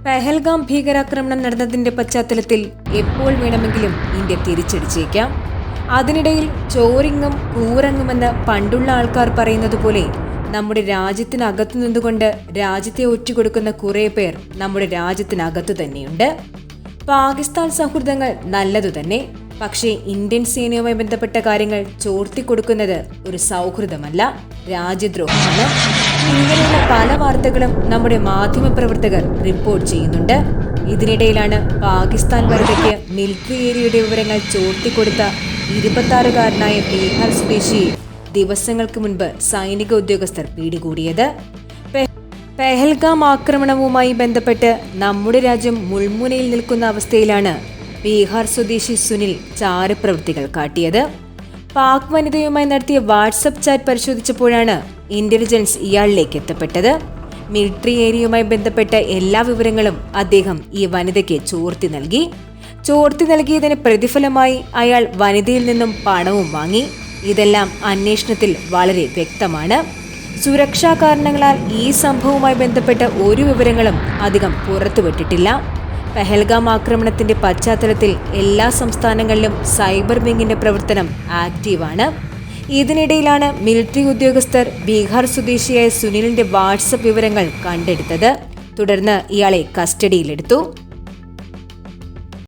പെഹൽഗാം ഭീകരാക്രമണം നടന്നതിന്റെ പശ്ചാത്തലത്തിൽ എപ്പോൾ വേണമെങ്കിലും ഇന്ത്യ തിരിച്ചടിച്ചേക്കാം. അതിനിടയിൽ ചോറിങ്ങും കൂറങ്ങുമെന്ന് പണ്ടുള്ള ആൾക്കാർ പറയുന്നത് പോലെ നമ്മുടെ രാജ്യത്തിനകത്തു നിന്നുകൊണ്ട് രാജ്യത്തെ ഒറ്റുകൊടുക്കുന്ന കുറേ പേർ നമ്മുടെ രാജ്യത്തിനകത്ത് തന്നെയുണ്ട്. പാകിസ്ഥാൻ സൗഹൃദങ്ങൾ നല്ലതുതന്നെ. പക്ഷേ ഇന്ത്യൻ സേനയുമായി ബന്ധപ്പെട്ട കാര്യങ്ങൾ ചോർത്തിക്കൊടുക്കുന്നത് ഒരു സൗഹൃദമല്ല, രാജ്യദ്രോഹമാണ്. ഇങ്ങനെയുള്ള പല വാർത്തകളും നമ്മുടെ മാധ്യമപ്രവർത്തകർ റിപ്പോർട്ട് ചെയ്യുന്നുണ്ട്. ഇതിനിടയിലാണ് പാകിസ്ഥാൻ വനിതയ്ക്ക് മിലിറ്ററി ഏരിയയുടെ വിവരങ്ങൾ ചോർത്തിക്കൊടുത്ത 26-കാരനായ ബീഹാർ സ്വദേശിയെ ദിവസങ്ങൾക്ക് മുൻപ് സൈനിക ഉദ്യോഗസ്ഥർ പിടികൂടിയത്. പെഹൽഗാം ആക്രമണവുമായി ബന്ധപ്പെട്ട് നമ്മുടെ രാജ്യം മുൾമുനയിൽ നിൽക്കുന്ന അവസ്ഥയിലാണ് ബീഹാർ സ്വദേശി സുനിൽ ചാരപ്രവൃത്തികൾ കാട്ടിയത്. പാക് വനിതയുമായി നടത്തിയ വാട്സപ്പ് ചാറ്റ് പരിശോധിച്ചപ്പോഴാണ് ഇന്റലിജൻസ് ഇയാളിലേക്ക് എത്തപ്പെട്ടത്. മിലിറ്ററി ഏരിയയുമായി ബന്ധപ്പെട്ട എല്ലാ വിവരങ്ങളും അദ്ദേഹം ഈ വനിതയ്ക്ക് ചോർത്തി നൽകിയതിന് പ്രതിഫലമായി അയാൾ വനിതയിൽ നിന്നും പണവും വാങ്ങി. ഇതെല്ലാം അന്വേഷണത്തിൽ വളരെ വ്യക്തമാണ്. സുരക്ഷാ കാരണങ്ങളാൽ ഈ സംഭവവുമായി ബന്ധപ്പെട്ട ഒരു വിവരങ്ങളും അധികം പുറത്തുവിട്ടിട്ടില്ല. പെഹൽഗാം ആക്രമണത്തിന്റെ പശ്ചാത്തലത്തിൽ എല്ലാ സംസ്ഥാനങ്ങളിലും സൈബർ വിങ്ങിന്റെ പ്രവർത്തനം ആക്റ്റീവാണ്. ഇതിനിടയിലാണ് മിലിറ്ററി ഉദ്യോഗസ്ഥർ ബീഹാർ സ്വദേശിയായ സുനിലിന്റെ വാട്സപ്പ് വിവരങ്ങൾ കണ്ടെടുത്തത്. തുടർന്ന് ഇയാളെ കസ്റ്റഡിയിലെടുത്തു.